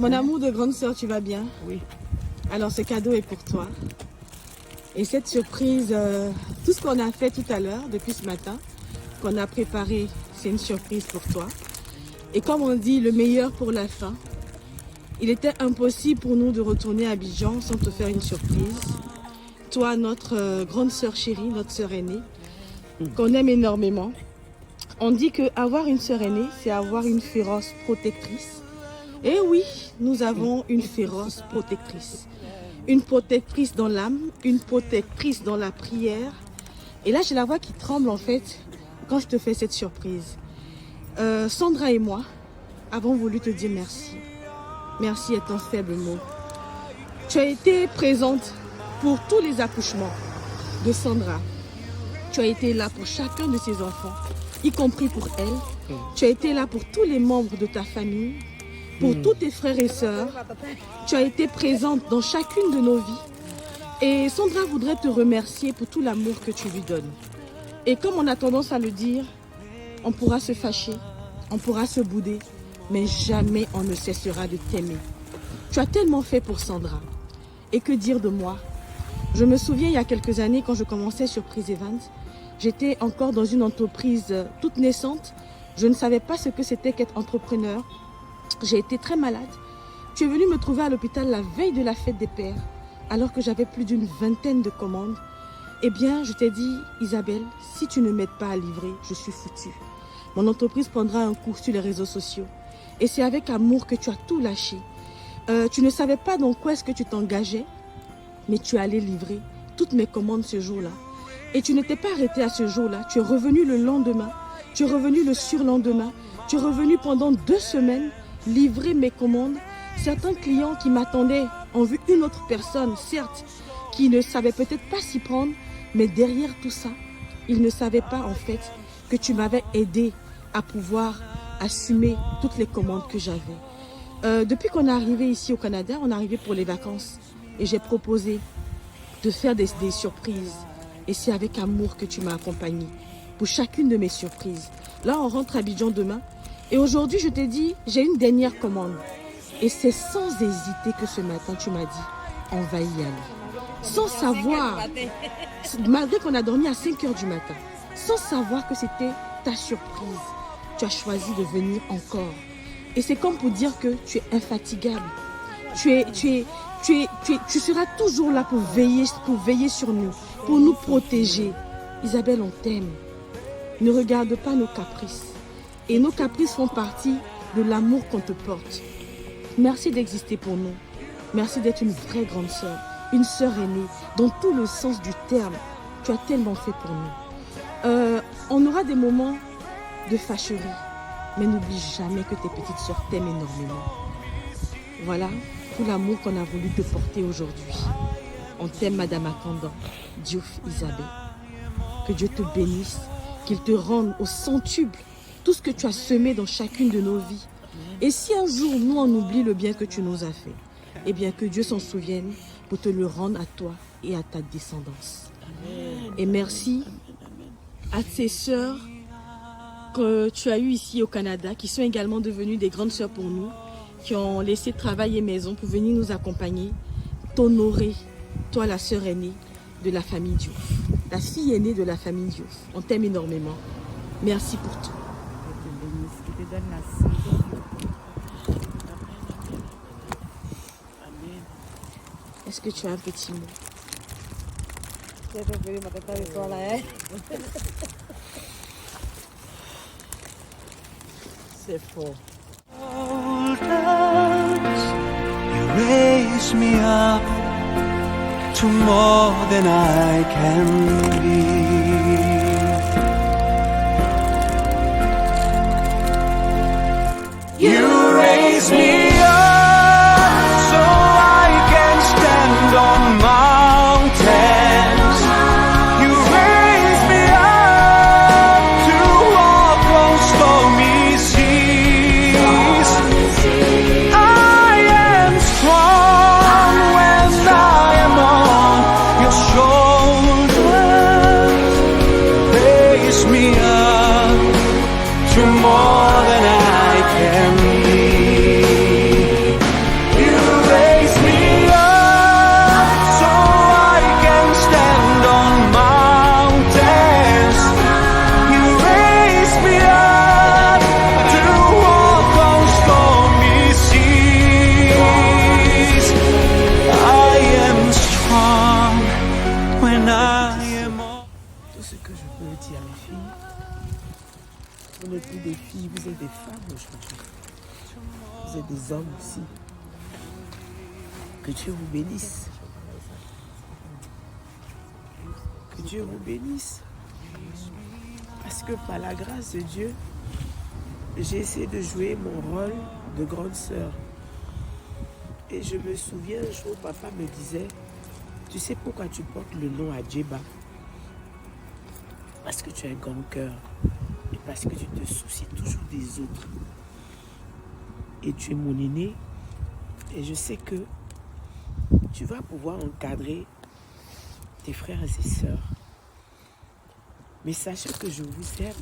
Mon amour de grande sœur, tu vas bien? Oui. Alors ce cadeau est pour toi. Et cette surprise, tout ce qu'on a fait tout à l'heure, depuis ce matin, qu'on a préparé, c'est une surprise pour toi. Et comme on dit, le meilleur pour la fin. Il était impossible pour nous de retourner à Abidjan sans te faire une surprise. Toi, notre grande sœur chérie, notre sœur aînée, qu'on aime énormément. On dit qu'avoir une sœur aînée, c'est avoir une féroce protectrice. Et oui, nous avons une féroce protectrice. Une protectrice dans l'âme, une protectrice dans la prière. Et là, j'ai la voix qui tremble en fait quand je te fais cette surprise. Sandra et moi avons voulu te dire merci. Merci est un faible mot. Tu as été présente pour tous les accouchements de Sandra. Tu as été là pour chacun de ses enfants, y compris pour elle. Tu as été là pour tous les membres de ta famille, pour tous tes frères et sœurs. Tu as été présente dans chacune de nos vies. Et Sandra voudrait te remercier pour tout l'amour que tu lui donnes. Et comme on a tendance à le dire, on pourra se fâcher, on pourra se bouder, mais jamais on ne cessera de t'aimer. Tu as tellement fait pour Sandra. Et que dire de moi? Je me souviens il y a quelques années quand je commençais sur Prise Evans, j'étais encore dans une entreprise toute naissante. Je ne savais pas ce que c'était qu'être entrepreneur. J'ai été très malade. Tu es venu me trouver à l'hôpital la veille de la fête des pères, alors que j'avais plus d'une vingtaine de commandes. Eh bien, je t'ai dit, Isabelle, si tu ne m'aides pas à livrer, je suis foutue. Mon entreprise prendra un coup sur les réseaux sociaux. Et c'est avec amour que tu as tout lâché. Tu ne savais pas dans quoi est-ce que tu t'engageais, mais tu allais livrer toutes mes commandes ce jour-là. Et tu n'étais pas arrêté à ce jour-là. Tu es revenu le lendemain, tu es revenu le surlendemain, tu es revenu pendant 2 semaines livrer mes commandes. Certains clients qui m'attendaient ont vu une autre personne, certes, qui ne savait peut-être pas s'y prendre, mais derrière tout ça, ils ne savaient pas en fait que tu m'avais aidé à pouvoir assumer toutes les commandes que j'avais. Depuis qu'on est arrivé ici au Canada, on est arrivé pour les vacances et j'ai proposé de faire des surprises. Et c'est avec amour que tu m'as accompagné pour chacune de mes surprises. Là, on rentre à Abidjan demain. Et aujourd'hui, je t'ai dit, j'ai une dernière commande. Et c'est sans hésiter que ce matin, tu m'as dit, on va y aller. Sans savoir, malgré qu'on a dormi à 5 h du matin, sans savoir que c'était ta surprise, tu as choisi de venir encore. Et c'est comme pour dire que tu es infatigable. Tu seras toujours là pour veiller sur nous, pour nous protéger. Isabelle, on t'aime. Ne regarde pas nos caprices. Et nos caprices font partie de l'amour qu'on te porte. Merci d'exister pour nous. Merci d'être une vraie grande sœur, une sœur aînée, dans tout le sens du terme. Tu as tellement fait pour nous. On aura des moments de fâcherie, mais n'oublie jamais que tes petites sœurs t'aiment énormément. Voilà tout l'amour qu'on a voulu te porter aujourd'hui. On t'aime, Madame Akandon, Diouf Isabelle. Que Dieu te bénisse, qu'il te rende au centuple tout ce que tu as semé dans chacune de nos vies. Et si un jour, nous, on oublie le bien que tu nous as fait, eh bien que Dieu s'en souvienne pour te le rendre à toi et à ta descendance. Et merci à tes sœurs que tu as eues ici au Canada, qui sont également devenues des grandes sœurs pour nous, qui ont laissé travail et maison pour venir nous accompagner, t'honorer, toi la sœur aînée de la famille Diouf, la fille aînée de la famille Diouf. On t'aime énormément. Merci pour tout. Est-ce que tu as un petit mot? C'est fort. You raise me up to more than I can be. You raise me up so I can stand on mountains. You raise me up to walk on stormy seas. I am strong when I am on your shoulders. tout ce que je peux dire, les filles. Vous n'êtes plus des filles, vous êtes des femmes aujourd'hui. Vous êtes des hommes aussi. Que Dieu vous bénisse. Que Dieu vous bénisse. Parce que par la grâce de Dieu, j'ai essayé de jouer mon rôle de grande sœur. Et je me souviens un jour, papa me disait, tu sais pourquoi tu portes le nom Adjeba? Parce que tu as un grand cœur. Et parce que tu te soucies toujours des autres. Et tu es mon aîné. Et je sais que tu vas pouvoir encadrer tes frères et sœurs. Mais sachez que je vous aime.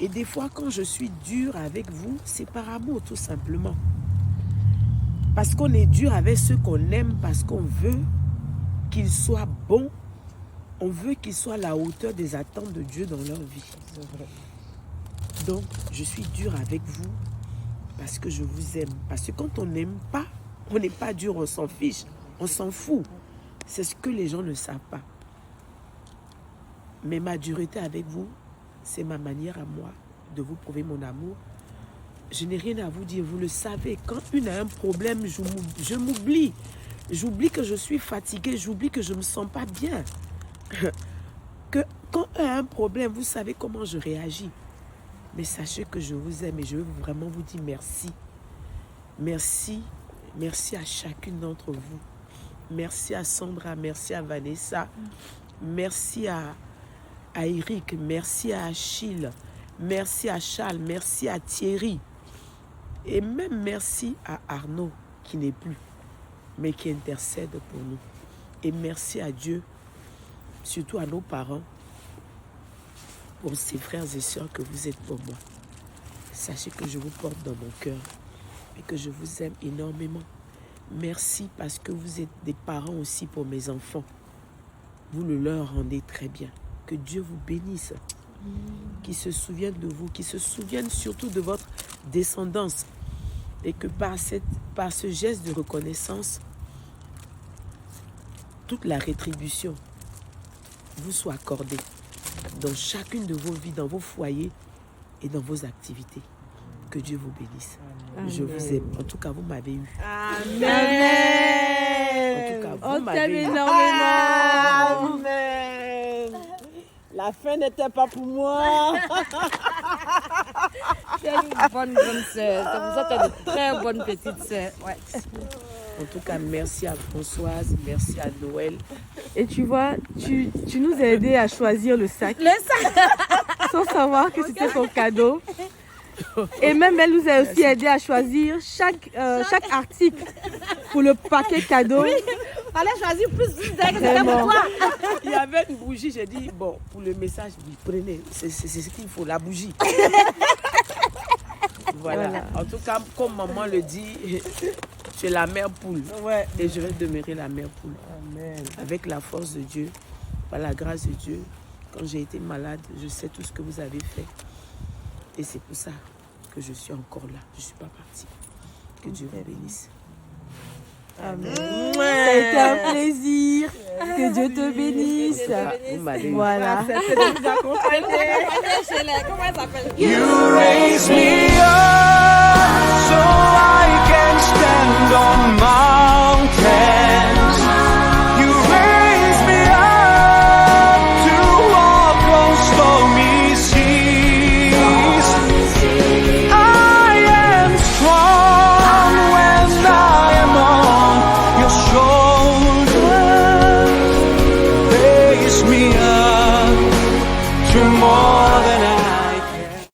Et des fois, quand je suis dure avec vous, c'est par amour tout simplement. Parce qu'on est dur avec ceux qu'on aime, parce qu'on veut qu'ils soient bons. On veut qu'ils soient à la hauteur des attentes de Dieu dans leur vie. Donc, je suis dur avec vous parce que je vous aime. Parce que quand on n'aime pas, on n'est pas dur, on s'en fiche, on s'en fout. C'est ce que les gens ne savent pas. Mais ma dureté avec vous, c'est ma manière à moi de vous prouver mon amour. Je n'ai rien à vous dire, vous le savez. Quand une a un problème, je m'oublie. J'oublie que je suis fatiguée, j'oublie que je ne me sens pas bien. Que quand un a un problème, vous savez comment je réagis. Mais sachez que je vous aime et je veux vraiment vous dire merci. Merci. Merci à chacune d'entre vous. Merci à Sandra, merci à Vanessa. Merci à Eric, merci à Achille. Merci à Charles, merci à Thierry. Et même merci à Arnaud, qui n'est plus, mais qui intercède pour nous. Et merci à Dieu, surtout à nos parents, pour ces frères et sœurs que vous êtes pour moi. Sachez que je vous porte dans mon cœur et que je vous aime énormément. Merci parce que vous êtes des parents aussi pour mes enfants. Vous le leur rendez très bien. Que Dieu vous bénisse. Qui se souviennent de vous, qui se souviennent surtout de votre descendance. Et que par ce geste de reconnaissance, toute la rétribution vous soit accordée dans chacune de vos vies, dans vos foyers et dans vos activités. Que Dieu vous bénisse. Amen. Je vous aime. En tout cas, vous m'avez eu. Amen. En tout cas, vous on m'avez t'aime eu. énormément. Amen. La fin n'était pas pour moi. Tu es une bonne sœur. C'est pour ça que tu es une très bonne petite sœur. Ouais. En tout cas, merci à Françoise, merci à Noël. Et tu vois, tu nous as aidé à choisir le sac. Sans savoir que c'était son cadeau. Et même elle nous a aussi aidé à choisir chaque article pour le paquet cadeau. Oui, fallait choisir plus d'un que c'était pour toi. Il y avait une bougie, j'ai dit, bon, pour le message, oui, prenez, c'est ce qu'il faut, la bougie. Voilà. En tout cas, comme maman le dit, tu es la mère poule. Ouais. Et je vais demeurer la mère poule. Amen. Avec la force de Dieu, par la grâce de Dieu, quand j'ai été malade, je sais tout ce que vous avez fait. Et c'est pour ça que je suis encore là. Je ne suis pas partie. Que Dieu vous bénisse. Amen. Ça a été un plaisir. Que Dieu te bénisse. Voilà. Comment elle s'appelle? You raise me up so I can stand on mountains. You raise me up to walk on stormy seas. I am strong when I am on your shoulders. Raise me up to more than I